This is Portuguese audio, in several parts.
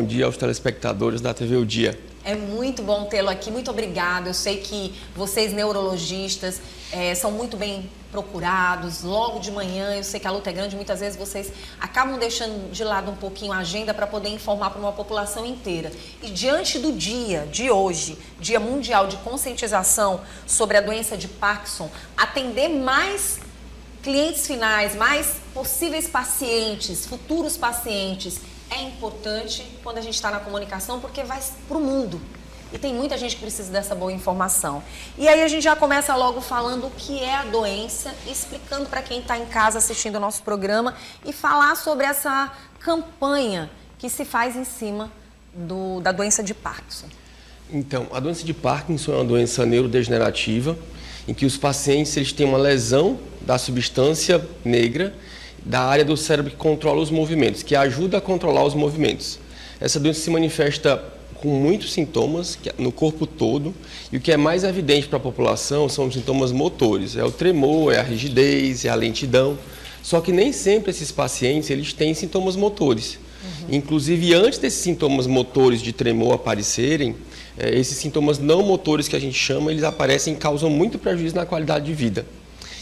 bom dia aos telespectadores da TV O Dia. É muito bom tê-lo aqui, muito obrigada. Eu sei que vocês, neurologistas, são muito bem procurados logo de manhã. Eu sei que a luta é grande, muitas vezes vocês acabam deixando de lado um pouquinho a agenda para poder informar para uma população inteira. E diante do dia de hoje, Dia Mundial de Conscientização sobre a doença de Parkinson, atender mais clientes finais, mais possíveis pacientes, futuros pacientes, é importante quando a gente está na comunicação, porque vai para o mundo. E tem muita gente que precisa dessa boa informação. E aí a gente já começa logo falando o que é a doença, explicando para quem está em casa assistindo o nosso programa e falar sobre essa campanha que se faz em cima da doença de Parkinson. Então, a doença de Parkinson é uma doença neurodegenerativa em que os pacientes eles têm uma lesão da substância negra da área do cérebro que controla os movimentos, que ajuda a controlar os movimentos. Essa doença se manifesta com muitos sintomas no corpo todo, e o que é mais evidente para a população são os sintomas motores, é o tremor, é a rigidez, é a lentidão, só que nem sempre esses pacientes eles têm sintomas motores. Inclusive, antes desses sintomas motores de tremor aparecerem, esses sintomas não motores que a gente chama, eles aparecem e causam muito prejuízo na qualidade de vida.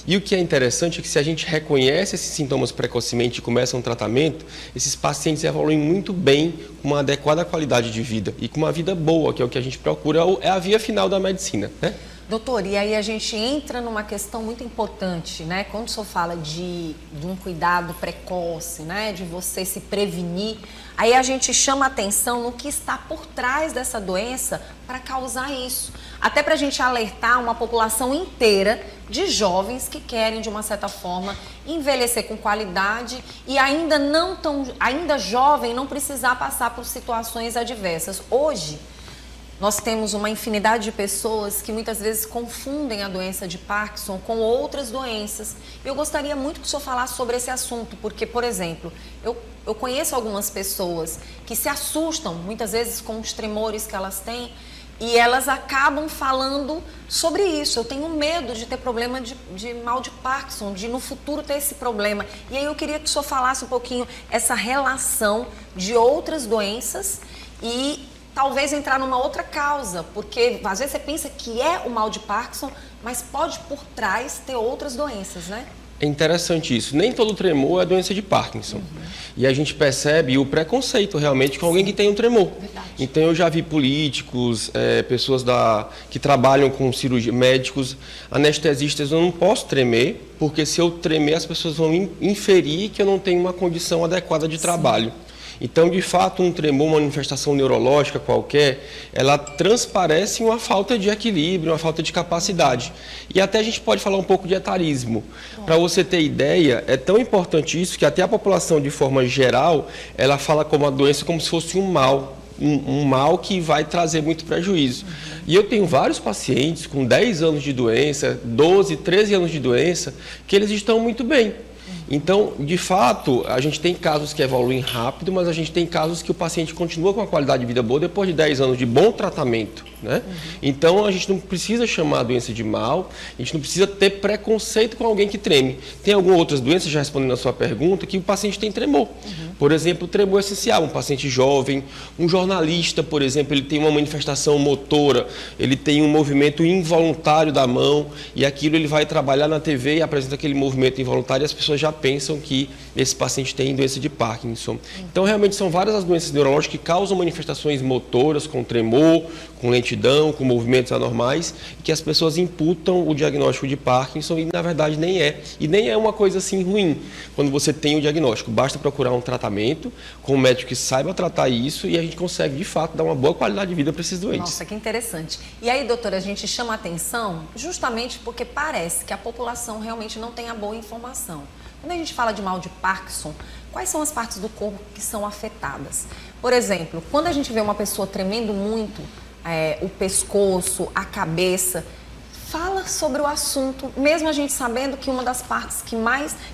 E o que é interessante é que se a gente reconhece esses sintomas precocemente e começa um tratamento, esses pacientes evoluem muito bem, com uma adequada qualidade de vida e com uma vida boa, que é o que a gente procura, é a via final da medicina, né? Doutor, e aí a gente entra numa questão muito importante, né? Quando o senhor fala de um cuidado precoce, né? De você se prevenir, aí a gente chama atenção no que está por trás dessa doença para causar isso. Até para a gente alertar uma população inteira de jovens que querem, de uma certa forma, envelhecer com qualidade e ainda jovem, não precisar passar por situações adversas. Hoje, nós temos uma infinidade de pessoas que muitas vezes confundem a doença de Parkinson com outras doenças. Eu gostaria muito que o senhor falasse sobre esse assunto, porque, por exemplo, eu conheço algumas pessoas que se assustam muitas vezes com os tremores que elas têm e elas acabam falando sobre isso. Eu tenho medo de ter problema de mal de Parkinson, de no futuro ter esse problema. E aí eu queria que o senhor falasse um pouquinho essa relação de outras doenças e talvez entrar numa outra causa, porque às vezes você pensa que é o mal de Parkinson, mas pode por trás ter outras doenças, né? É interessante isso. Nem todo tremor é doença de Parkinson. E a gente percebe o preconceito realmente com alguém que tem um tremor. Verdade. Então eu já vi políticos, pessoas que trabalham com cirurgia, médicos, anestesistas, eu não posso tremer, porque se eu tremer as pessoas vão inferir que eu não tenho uma condição adequada de trabalho. Então, de fato, um tremor, uma manifestação neurológica qualquer, ela transparece uma falta de equilíbrio, uma falta de capacidade. E até a gente pode falar um pouco de etarismo. Para você ter ideia, é tão importante isso que até a população, de forma geral, ela fala como a doença como se fosse um mal. Um mal que vai trazer muito prejuízo. E eu tenho vários pacientes com 10 anos de doença, 12, 13 anos de doença, que eles estão muito bem. Então, de fato, a gente tem casos que evoluem rápido, mas a gente tem casos que o paciente continua com uma qualidade de vida boa depois de 10 anos de bom tratamento, né? Então, a gente não precisa chamar a doença de mal, a gente não precisa ter preconceito com alguém que treme. Tem algumas outras doenças, já respondendo a sua pergunta, que o paciente tem tremor. Por exemplo, o tremor essencial, um paciente jovem, um jornalista, por exemplo, ele tem uma manifestação motora, ele tem um movimento involuntário da mão e aquilo ele vai trabalhar na TV e apresenta aquele movimento involuntário e as pessoas já pensam que esse paciente tem doença de Parkinson. Então, realmente, são várias as doenças neurológicas que causam manifestações motoras, com tremor, com lentidão, com movimentos anormais, e que as pessoas imputam o diagnóstico de Parkinson e, na verdade, nem é. E nem é uma coisa assim ruim quando você tem o diagnóstico. Basta procurar um tratamento com um médico que saiba tratar isso e a gente consegue, de fato, dar uma boa qualidade de vida para esses doentes. Nossa, que interessante. E aí, doutora, a gente chama a atenção justamente porque parece que a população realmente não tem a boa informação. Quando a gente fala de mal de Parkinson, quais são as partes do corpo que são afetadas? Por exemplo, quando a gente vê uma pessoa tremendo muito, o pescoço, a cabeça, fala sobre o assunto, mesmo a gente sabendo que uma das partes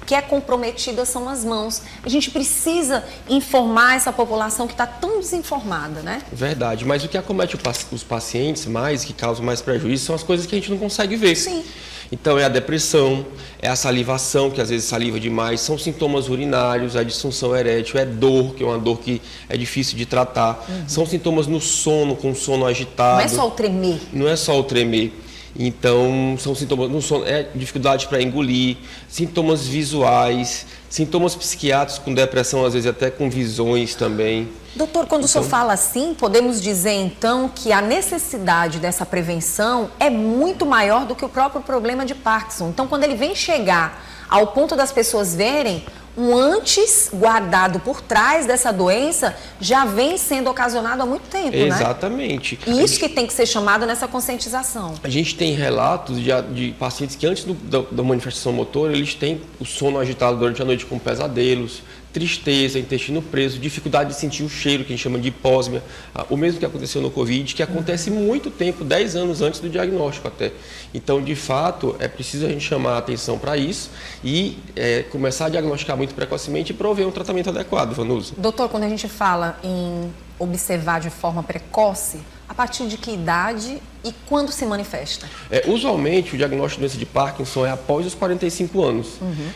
que é comprometida são as mãos. A gente precisa informar essa população que está tão desinformada, né? Verdade, mas o que acomete os pacientes mais, que causa mais prejuízo, são as coisas que a gente não consegue ver. Sim. Então, é a depressão, é a salivação, que às vezes saliva demais, são sintomas urinários, a disfunção erétil, é dor, que é uma dor que é difícil de tratar, são sintomas no sono, com sono agitado. Não é só o tremer. Não é só o tremer. Então, são sintomas no sono, dificuldade para engolir, sintomas visuais, sintomas psiquiátricos com depressão, às vezes até com visões também. Doutor, quando o senhor fala assim, podemos dizer então que a necessidade dessa prevenção é muito maior do que o próprio problema de Parkinson. Então, quando ele vem chegar ao ponto das pessoas verem, um antes guardado por trás dessa doença já vem sendo ocasionado há muito tempo, né? Exatamente. E isso que tem que ser chamado nessa conscientização. A gente tem relatos de pacientes que antes da manifestação motora, eles têm o sono agitado durante a noite com pesadelos, tristeza, intestino preso, dificuldade de sentir o cheiro, que a gente chama de hipósmia. O mesmo que aconteceu no Covid, que acontece muito tempo, 10 anos antes do diagnóstico até. Então, de fato, é preciso a gente chamar a atenção para isso e começar a diagnosticar muito precocemente e prover um tratamento adequado, Vanusa. Doutor, quando a gente fala em observar de forma precoce, a partir de que idade e quando se manifesta? Usualmente, o diagnóstico de doença de Parkinson é após os 45 anos.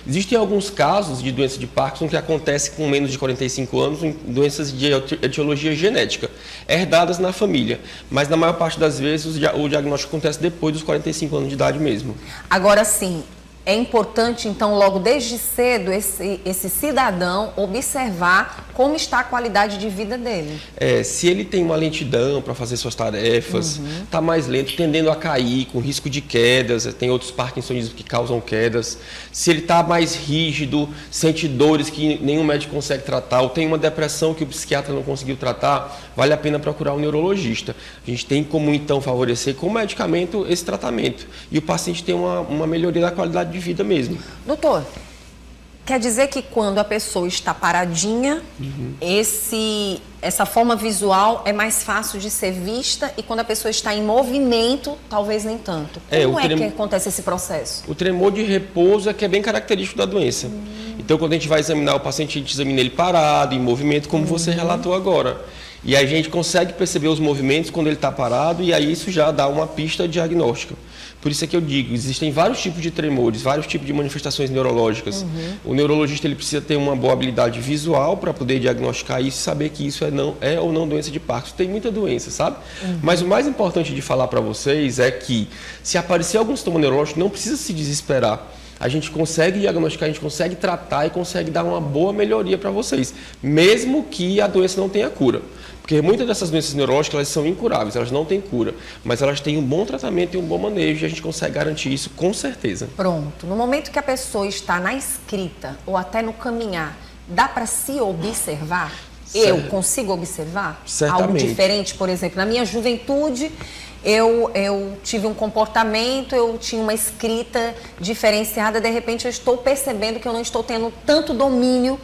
Existem alguns casos de doença de Parkinson que acontecem com menos de 45 anos, em doenças de etiologia genética, herdadas na família. Mas, na maior parte das vezes, o diagnóstico acontece depois dos 45 anos de idade mesmo. Agora, sim, é importante, então, logo desde cedo, esse cidadão observar como está a qualidade de vida dele. Se ele tem uma lentidão para fazer suas tarefas, está mais lento, tendendo a cair, com risco de quedas, tem outros parkinsonismos que causam quedas. Se ele está mais rígido, sente dores que nenhum médico consegue tratar, ou tem uma depressão que o psiquiatra não conseguiu tratar, vale a pena procurar um neurologista. A gente tem como, então, favorecer com medicamento esse tratamento. E o paciente tem uma melhoria da qualidade de vida mesmo. Doutor, quer dizer que quando a pessoa está paradinha, essa forma visual é mais fácil de ser vista e quando a pessoa está em movimento, talvez nem tanto. Como que acontece esse processo? O tremor de repouso é que é bem característico da doença. Então, quando a gente vai examinar o paciente, a gente examina ele parado, em movimento, como você relatou agora. E a gente consegue perceber os movimentos quando ele está parado e aí isso já dá uma pista diagnóstica. Por isso é que eu digo, existem vários tipos de tremores, vários tipos de manifestações neurológicas. O neurologista ele precisa ter uma boa habilidade visual para poder diagnosticar isso e saber que isso é ou não doença de Parkinson. Tem muita doença, sabe? Mas o mais importante de falar para vocês é que se aparecer algum sintoma neurológico, não precisa se desesperar. A gente consegue diagnosticar, a gente consegue tratar e consegue dar uma boa melhoria para vocês, mesmo que a doença não tenha cura. Porque muitas dessas doenças neurológicas elas são incuráveis, elas não têm cura, mas elas têm um bom tratamento e um bom manejo e a gente consegue garantir isso com certeza. Pronto. No momento que a pessoa está na escrita ou até no caminhar, dá para se observar? Eu consigo observar? Certamente. Algo diferente, por exemplo, na minha juventude, eu tive um comportamento, eu tinha uma escrita diferenciada, de repente eu estou percebendo que eu não estou tendo tanto domínio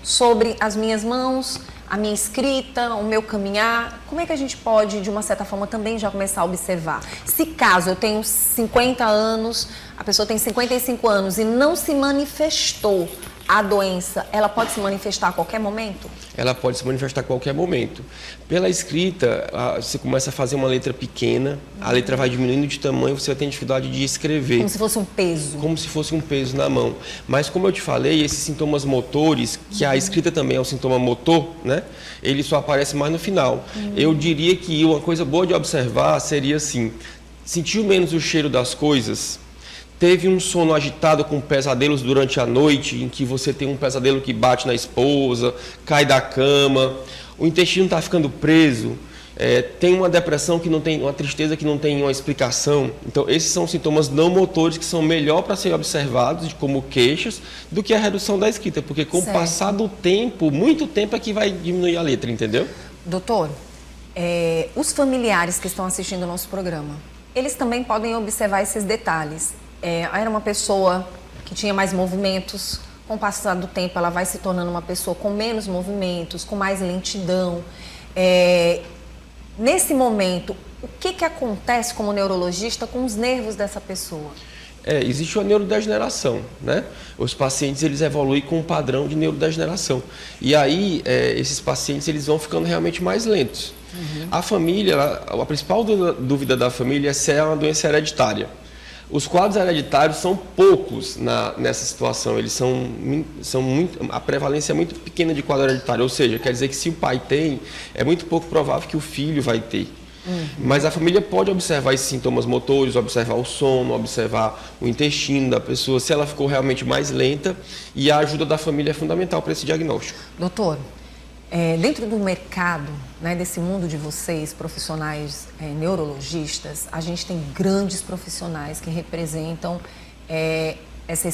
sobre as minhas mãos, a minha escrita, o meu caminhar. Como é que a gente pode, de uma certa forma, também já começar a observar? Se caso eu tenho 50 anos, a pessoa tem 55 anos e não se manifestou a doença, ela pode se manifestar a qualquer momento? Ela pode se manifestar a qualquer momento. Pela escrita, você começa a fazer uma letra pequena, a letra vai diminuindo de tamanho, você vai ter dificuldade de escrever. Como se fosse um peso. Como se fosse um peso na mão. Mas como eu te falei, esses sintomas motores, que a escrita também é um sintoma motor, né? Ele só aparece mais no final. Eu diria que uma coisa boa de observar seria assim, sentiu menos o cheiro das coisas, teve um sono agitado com pesadelos durante a noite, em que você tem um pesadelo que bate na esposa, cai da cama, o intestino está ficando preso, tem uma depressão que não tem, uma tristeza que não tem uma explicação. Então, esses são sintomas não motores que são melhor para serem observados como queixas do que a redução da escrita, porque com o passar do tempo, muito tempo é que vai diminuir a letra, entendeu? Doutor, os familiares que estão assistindo o nosso programa, eles também podem observar esses detalhes. Era uma pessoa que tinha mais movimentos, com o passar do tempo ela vai se tornando uma pessoa com menos movimentos, com mais lentidão. Nesse momento, o que acontece como neurologista com os nervos dessa pessoa? Existe uma neurodegeneração, né? Os pacientes, eles evoluem com um padrão de neurodegeneração. E aí, esses pacientes, eles vão ficando realmente mais lentos. A família, a principal dúvida da família é se é uma doença hereditária. Os quadros hereditários são poucos nessa situação, eles são muito, a prevalência é muito pequena de quadro hereditário, ou seja, quer dizer que se o pai tem, é muito pouco provável que o filho vai ter. Mas a família pode observar esses sintomas motores, observar o sono, observar o intestino da pessoa, se ela ficou realmente mais lenta, e a ajuda da família é fundamental para esse diagnóstico. Doutor, dentro do mercado, né, desse mundo de vocês, profissionais neurologistas, a gente tem grandes profissionais que representam essas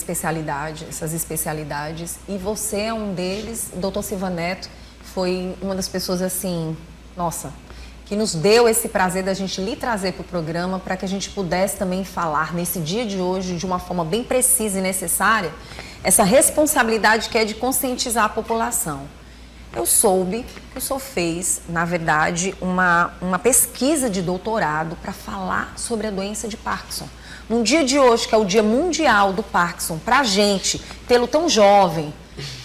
especialidades, e você é um deles. O doutor Silva Neto foi uma das pessoas, assim, nossa, que nos deu esse prazer da gente lhe trazer para o programa, para que a gente pudesse também falar nesse dia de hoje, de uma forma bem precisa e necessária, essa responsabilidade que é de conscientizar a população. Eu soube que o senhor fez, na verdade, uma pesquisa de doutorado para falar sobre a doença de Parkinson. Num dia de hoje, que é o Dia Mundial do Parkinson, para a gente, pelo tão jovem,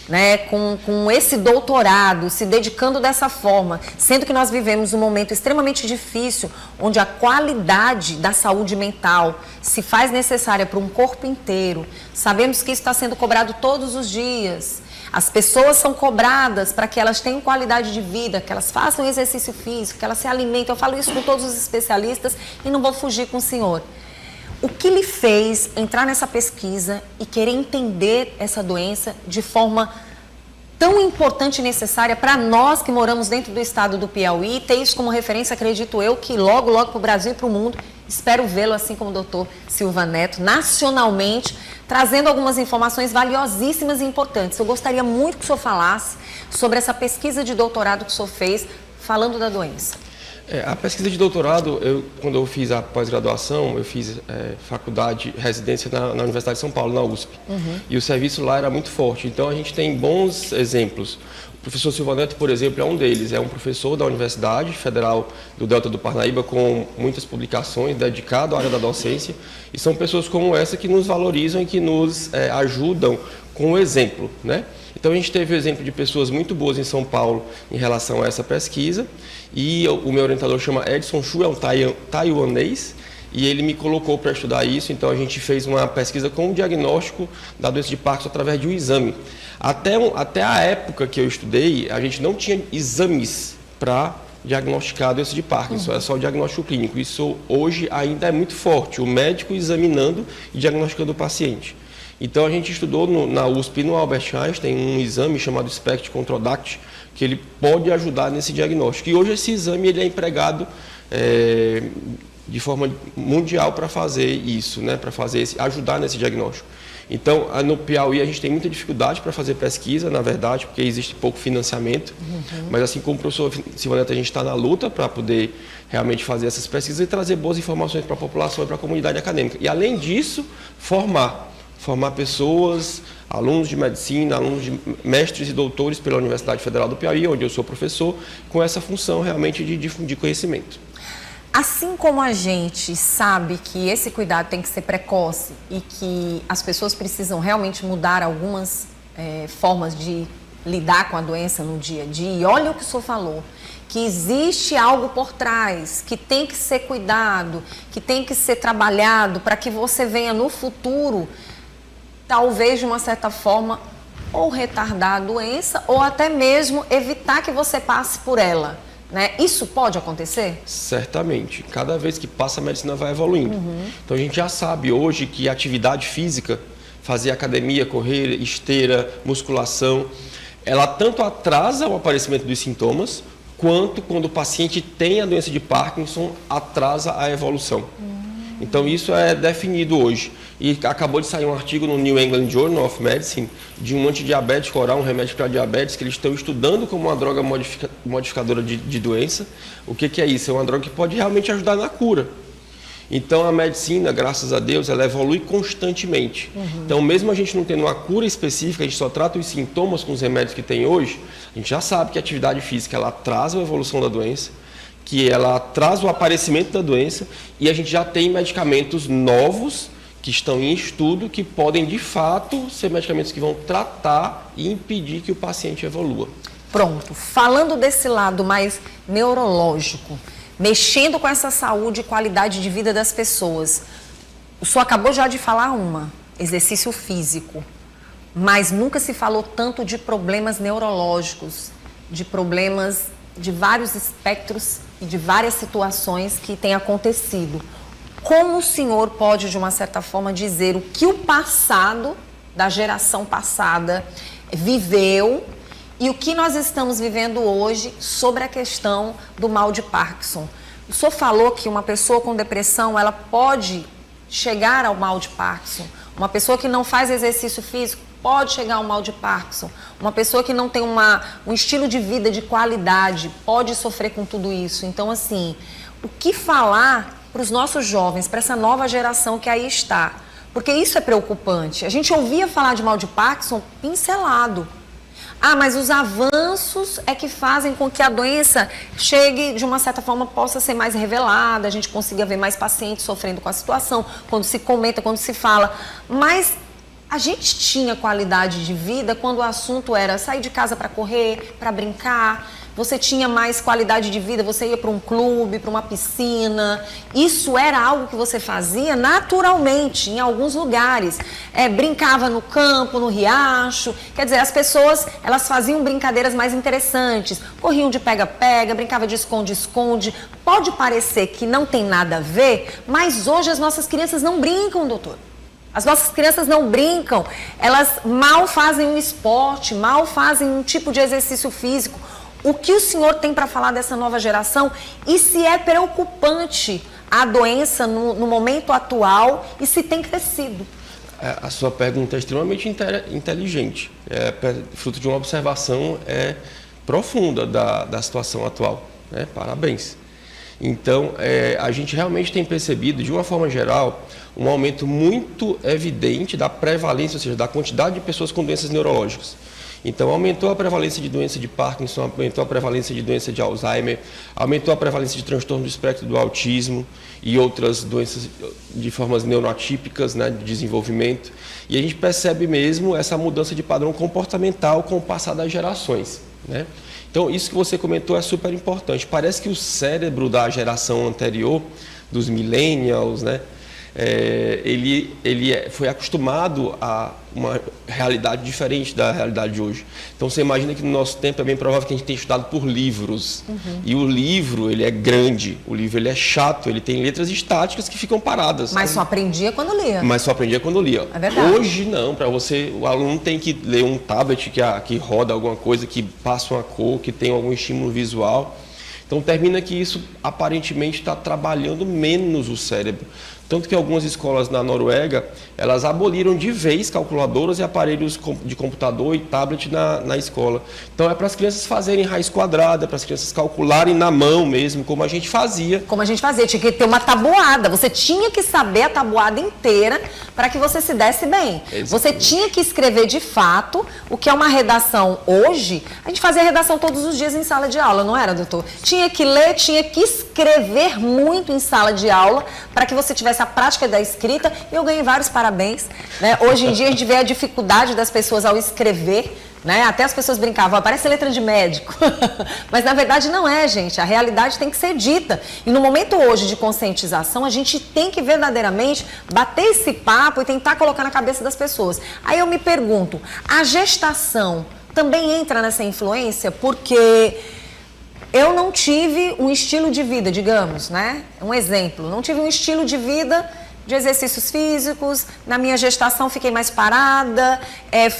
né, com esse doutorado, se dedicando dessa forma, sendo que nós vivemos um momento extremamente difícil, onde a qualidade da saúde mental se faz necessária para um corpo inteiro. Sabemos que isso está sendo cobrado todos os dias. As pessoas são cobradas para que elas tenham qualidade de vida, que elas façam exercício físico, que elas se alimentem. Eu falo isso com todos os especialistas e não vou fugir com o senhor. O que lhe fez entrar nessa pesquisa e querer entender essa doença de forma tão importante e necessária para nós que moramos dentro do estado do Piauí, e ter isso como referência, acredito eu, que logo para o Brasil e para o mundo, espero vê-lo, assim como o doutor Silva Neto, nacionalmente, trazendo algumas informações valiosíssimas e importantes. Eu gostaria muito que o senhor falasse sobre essa pesquisa de doutorado que o senhor fez, falando da doença. A pesquisa de doutorado, quando eu fiz a pós-graduação, eu fiz faculdade, residência na Universidade de São Paulo, na USP. E o serviço lá era muito forte. Então, a gente tem bons exemplos. O professor Silva Neto, por exemplo, é um deles. É um professor da Universidade Federal do Delta do Parnaíba, com muitas publicações, dedicado à área da docência. E são pessoas como essa que nos valorizam e que nos ajudam com o exemplo, né? Então, a gente teve o exemplo de pessoas muito boas em São Paulo em relação a essa pesquisa. E o meu orientador chama Edson Xu, é um taiwanês, e ele me colocou para estudar isso. Então, a gente fez uma pesquisa com o diagnóstico da doença de Parkinson através de um exame. Até a época que eu estudei, a gente não tinha exames para diagnosticar a doença de Parkinson, é só o diagnóstico clínico. Isso hoje ainda é muito forte, o médico examinando e diagnosticando o paciente. Então, a gente estudou na USP e no Albert Einstein um exame chamado SPECT Control DACT, que ele pode ajudar nesse diagnóstico. E hoje esse exame ele é empregado de forma mundial para fazer isso, né? Para ajudar nesse diagnóstico. Então, no Piauí a gente tem muita dificuldade para fazer pesquisa, na verdade, porque existe pouco financiamento. Mas assim como o professor Silva Neto, a gente está na luta para poder realmente fazer essas pesquisas e trazer boas informações para a população e para a comunidade acadêmica. E além disso, formar pessoas, alunos de medicina, alunos de mestres e doutores pela Universidade Federal do Piauí, onde eu sou professor, com essa função realmente de difundir conhecimento. Assim como a gente sabe que esse cuidado tem que ser precoce e que as pessoas precisam realmente mudar algumas formas de lidar com a doença no dia a dia, e olha o que o senhor falou, que existe algo por trás, que tem que ser cuidado, que tem que ser trabalhado para que você venha no futuro, talvez de uma certa forma, ou retardar a doença, ou até mesmo evitar que você passe por ela, né? Isso pode acontecer? Certamente. Cada vez que passa, a medicina vai evoluindo. Então, a gente já sabe hoje que a atividade física, fazer academia, correr, esteira, musculação, ela tanto atrasa o aparecimento dos sintomas, quanto quando o paciente tem a doença de Parkinson, atrasa a evolução. Então, isso é definido hoje. E acabou de sair um artigo no New England Journal of Medicine de um antidiabético oral, um remédio para diabetes, que eles estão estudando como uma droga modificadora de doença. O que é isso? É uma droga que pode realmente ajudar na cura. Então, a medicina, graças a Deus, ela evolui constantemente. Então, mesmo a gente não tendo uma cura específica, a gente só trata os sintomas com os remédios que tem hoje, a gente já sabe que a atividade física ela atrasa a evolução da doença, que ela traz o aparecimento da doença e a gente já tem medicamentos novos que estão em estudo que podem, de fato, ser medicamentos que vão tratar e impedir que o paciente evolua. Pronto. Falando desse lado mais neurológico, mexendo com essa saúde e qualidade de vida das pessoas, o senhor acabou já de falar exercício físico, mas nunca se falou tanto de problemas neurológicos, de problemas de vários espectros e de várias situações que têm acontecido. Como o senhor pode, de uma certa forma, dizer o que o passado, da geração passada, viveu e o que nós estamos vivendo hoje sobre a questão do mal de Parkinson? O senhor falou que uma pessoa com depressão, ela pode chegar ao mal de Parkinson. Uma pessoa que não faz exercício físico pode chegar ao mal de Parkinson. Uma pessoa que não tem um estilo de vida de qualidade pode sofrer com tudo isso. Então, assim, o que falar para os nossos jovens, para essa nova geração que aí está? Porque isso é preocupante. A gente ouvia falar de mal de Parkinson pincelado. Ah, mas os avanços é que fazem com que a doença chegue, de uma certa forma, possa ser mais revelada, a gente consiga ver mais pacientes sofrendo com a situação, quando se comenta, quando se fala. Mas a gente tinha qualidade de vida quando o assunto era sair de casa para correr, para brincar. Você tinha mais qualidade de vida, você ia para um clube, para uma piscina. Isso era algo que você fazia naturalmente, em alguns lugares. Brincava no campo, no riacho. Quer dizer, as pessoas, elas faziam brincadeiras mais interessantes. Corriam de pega-pega, brincava de esconde-esconde. Pode parecer que não tem nada a ver, mas hoje as nossas crianças não brincam, doutor. As nossas crianças não brincam, elas mal fazem um esporte, mal fazem um tipo de exercício físico. O que o senhor tem para falar dessa nova geração e se é preocupante a doença no momento atual e se tem crescido? A sua pergunta é extremamente inteligente, fruto de uma observação profunda da situação atual, né? Parabéns. Então, a gente realmente tem percebido, de uma forma geral, um aumento muito evidente da prevalência, ou seja, da quantidade de pessoas com doenças neurológicas. Então, aumentou a prevalência de doença de Parkinson, aumentou a prevalência de doença de Alzheimer, aumentou a prevalência de transtorno do espectro do autismo e outras doenças de formas neuroatípicas, né, de desenvolvimento. E a gente percebe mesmo essa mudança de padrão comportamental com o passar das gerações, né? Então, isso que você comentou é super importante. Parece que o cérebro da geração anterior, dos millennials, né, ele foi acostumado a uma realidade diferente da realidade de hoje. Então, você imagina que no nosso tempo é bem provável que a gente tenha estudado por livros. Uhum. E o livro, ele é grande, o livro ele é chato, ele tem letras estáticas que ficam paradas. Mas só aprendia quando lia. É verdade. Hoje não, para você, o aluno tem que ler um tablet que roda alguma coisa, que passa uma cor, que tem algum estímulo visual. Então, termina que isso aparentemente está trabalhando menos o cérebro. Tanto que algumas escolas na Noruega, elas aboliram de vez calculadoras e aparelhos de computador e tablet na escola. Então, é para as crianças fazerem raiz quadrada, para as crianças calcularem na mão mesmo, como a gente fazia. Tinha que ter uma tabuada. Você tinha que saber a tabuada inteira para que você se desse bem. Exatamente. Você tinha que escrever de fato o que é uma redação. Hoje, a gente fazia redação todos os dias em sala de aula, não era, doutor? Tinha que ler, tinha que escrever muito em sala de aula para que você tivesse a prática da escrita, e eu ganhei vários parabéns, né? Hoje em dia a gente vê a dificuldade das pessoas ao escrever, né? Até as pessoas brincavam, parece letra de médico. Mas na verdade não é, gente. A realidade tem que ser dita. E no momento hoje de conscientização, a gente tem que verdadeiramente bater esse papo e tentar colocar na cabeça das pessoas. Aí eu me pergunto, a gestação também entra nessa influência? Porque eu não tive um estilo de vida, digamos, né? Um exemplo, não tive um estilo de vida de exercícios físicos, na minha gestação fiquei mais parada,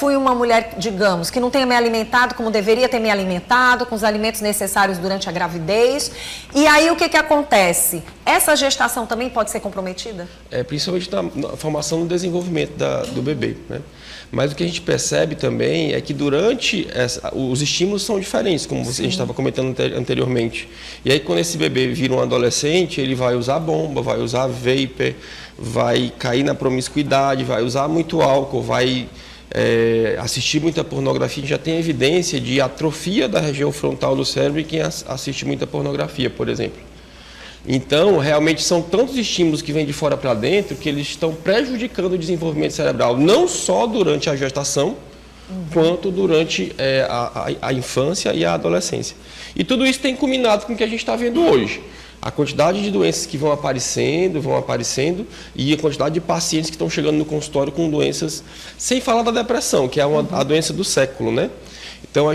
fui uma mulher, digamos, que não tenha me alimentado como deveria ter me alimentado, com os alimentos necessários durante a gravidez. E aí o que acontece? Essa gestação também pode ser comprometida? Principalmente na formação e no desenvolvimento do bebê, né? Mas o que a gente percebe também é que durante os estímulos são diferentes, como a gente estava comentando anteriormente. E aí quando esse bebê vira um adolescente, ele vai usar bomba, vai usar vapor, vai cair na promiscuidade, vai usar muito álcool, vai assistir muita pornografia. A gente já tem evidência de atrofia da região frontal do cérebro em quem assiste muita pornografia, por exemplo. Então, realmente são tantos estímulos que vêm de fora para dentro que eles estão prejudicando o desenvolvimento cerebral, não só durante a gestação, quanto durante a infância e a adolescência. E tudo isso tem culminado com o que a gente está vendo hoje. A quantidade de doenças que vão aparecendo, e a quantidade de pacientes que estão chegando no consultório com doenças, sem falar da depressão, que é a doença do século, né? Então,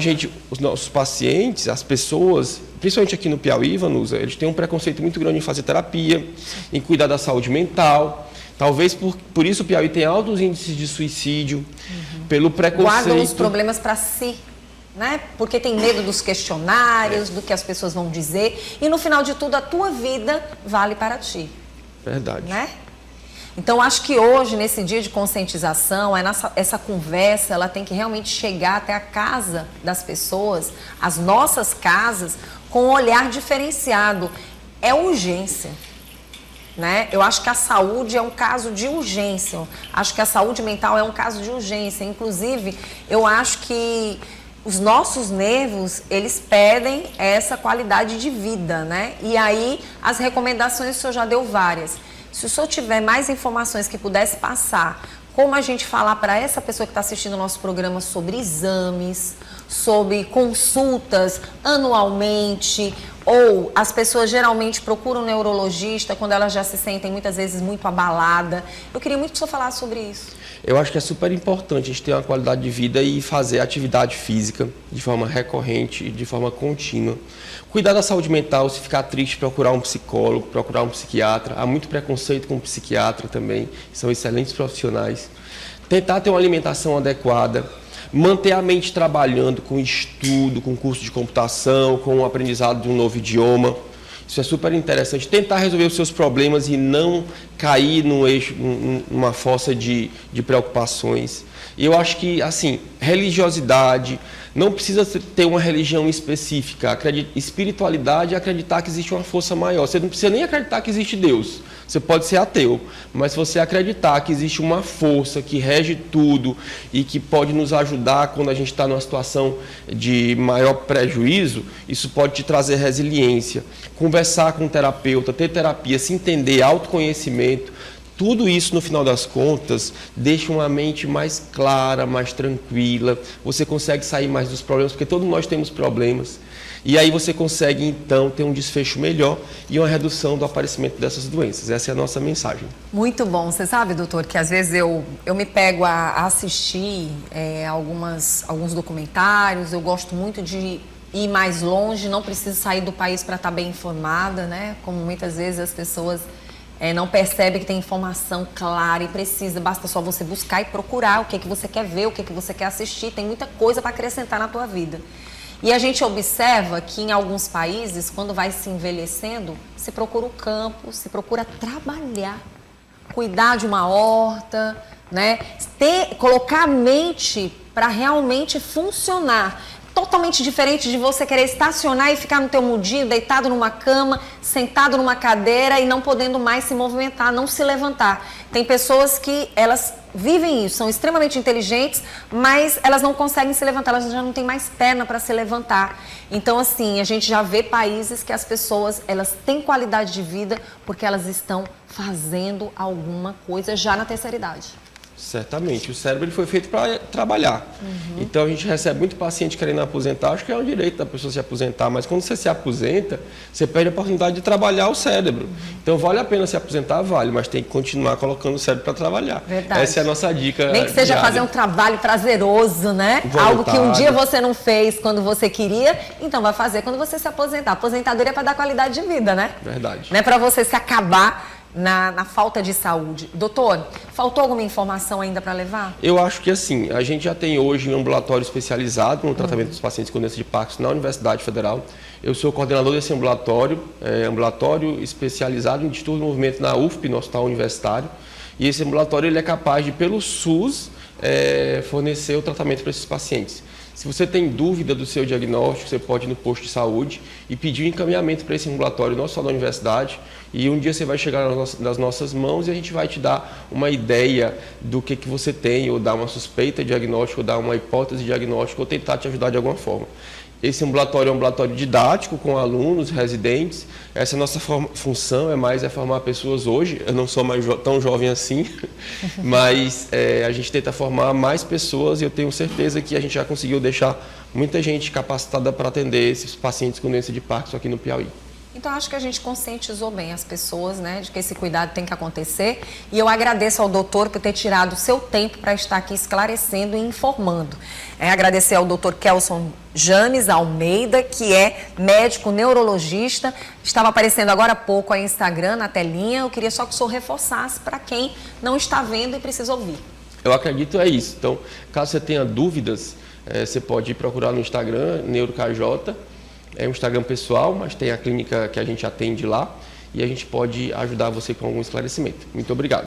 os nossos pacientes, as pessoas, principalmente aqui no Piauí, Vanusa, eles têm um preconceito muito grande em fazer terapia, em cuidar da saúde mental. Talvez por isso o Piauí tem altos índices de suicídio, pelo preconceito. Guardam os problemas para si, né? Porque tem medo dos questionários, do que as pessoas vão dizer. E no final de tudo, a tua vida vale para ti. Verdade. Né? Então, acho que hoje, nesse dia de conscientização, essa conversa, ela tem que realmente chegar até a casa das pessoas, as nossas casas, com um olhar diferenciado. É urgência. Né? Eu acho que a saúde é um caso de urgência. Acho que a saúde mental é um caso de urgência. Inclusive, eu acho que os nossos nervos, eles pedem essa qualidade de vida, né? E aí, as recomendações o senhor já deu várias. Se o senhor tiver mais informações que pudesse passar, como a gente falar para essa pessoa que está assistindo o nosso programa sobre exames, sobre consultas anualmente, ou as pessoas geralmente procuram um neurologista quando elas já se sentem muitas vezes muito abaladas. Eu queria muito que o senhor falasse sobre isso. Eu acho que é super importante a gente ter uma qualidade de vida e fazer atividade física de forma recorrente e de forma contínua. Cuidar da saúde mental, se ficar triste, procurar um psicólogo, procurar um psiquiatra. Há muito preconceito com o psiquiatra também, são excelentes profissionais. Tentar ter uma alimentação adequada, manter a mente trabalhando com estudo, com curso de computação, com o aprendizado de um novo idioma. Isso é super interessante. Tentar resolver os seus problemas e não cair num eixo, numa fossa de preocupações. E eu acho que, assim, religiosidade, não precisa ter uma religião específica. Espiritualidade é acreditar que existe uma força maior. Você não precisa nem acreditar que existe Deus. Você pode ser ateu, mas se você acreditar que existe uma força que rege tudo e que pode nos ajudar quando a gente está numa situação de maior prejuízo, isso pode te trazer resiliência. Conversar com um terapeuta, ter terapia, se entender, autoconhecimento, tudo isso, no final das contas, deixa uma mente mais clara, mais tranquila. Você consegue sair mais dos problemas, porque todos nós temos problemas. E aí você consegue, então, ter um desfecho melhor e uma redução do aparecimento dessas doenças. Essa é a nossa mensagem. Muito bom. Você sabe, doutor, que às vezes eu me pego a assistir alguns documentários. Eu gosto muito de ir mais longe, não preciso sair do país para estar bem informada, né? Como muitas vezes as pessoas não percebem que tem informação clara e precisa. Basta só você buscar e procurar o que você quer ver, o que você quer assistir. Tem muita coisa para acrescentar na tua vida. E a gente observa que em alguns países, quando vai se envelhecendo, se procura o campo, se procura trabalhar, cuidar de uma horta, né? Colocar a mente para realmente funcionar. Totalmente diferente de você querer estacionar e ficar no teu mudinho, deitado numa cama, sentado numa cadeira e não podendo mais se movimentar, não se levantar. Tem pessoas que elas vivem isso, são extremamente inteligentes, mas elas não conseguem se levantar, elas já não têm mais perna para se levantar. Então, assim, a gente já vê países que as pessoas, elas têm qualidade de vida porque elas estão fazendo alguma coisa já na terceira idade. Certamente. O cérebro ele foi feito para trabalhar. Então, a gente recebe muito paciente querendo aposentar. Acho que é um direito da pessoa se aposentar, mas quando você se aposenta, você perde a oportunidade de trabalhar o cérebro. Então, vale a pena se aposentar? Vale, mas tem que continuar colocando o cérebro para trabalhar. Verdade. Essa é a nossa dica. Nem que seja diária. fazer um trabalho prazeroso, né? Voltado. Algo que um dia você não fez quando você queria, então vai fazer quando você se aposentar. Aposentadoria é para dar qualidade de vida, né? Verdade. Não é para você se acabar na falta de saúde. Doutor, faltou alguma informação ainda para levar? Eu acho que assim, a gente já tem hoje um ambulatório especializado no tratamento dos pacientes com doença de Parkinson na Universidade Federal. Eu sou coordenador desse ambulatório, ambulatório especializado em distúrbio do movimento na UFP, no Hospital Universitário. E esse ambulatório ele é capaz de, pelo SUS, fornecer o tratamento para esses pacientes. Se você tem dúvida do seu diagnóstico, você pode ir no posto de saúde e pedir um encaminhamento para esse ambulatório, não só da universidade, e um dia você vai chegar nas nossas mãos e a gente vai te dar uma ideia do que você tem, ou dar uma suspeita diagnóstica, ou dar uma hipótese diagnóstica, ou tentar te ajudar de alguma forma. Esse ambulatório é um ambulatório didático com alunos, residentes. Essa é a nossa função, é formar pessoas hoje. Eu não sou mais tão jovem assim, mas a gente tenta formar mais pessoas e eu tenho certeza que a gente já conseguiu deixar muita gente capacitada para atender esses pacientes com doença de Parkinson aqui no Piauí. Então, acho que a gente conscientizou bem as pessoas, né, de que esse cuidado tem que acontecer. E eu agradeço ao doutor por ter tirado o seu tempo para estar aqui esclarecendo e informando. Agradecer ao doutor Kelson James Almeida, que é médico neurologista. Estava aparecendo agora há pouco aí no Instagram, na telinha. Eu queria só que o senhor reforçasse para quem não está vendo e precisa ouvir. Eu acredito isso. Então, caso você tenha dúvidas, você pode procurar no Instagram, NeuroKJ. É um Instagram pessoal, mas tem a clínica que a gente atende lá e a gente pode ajudar você com algum esclarecimento. Muito obrigado.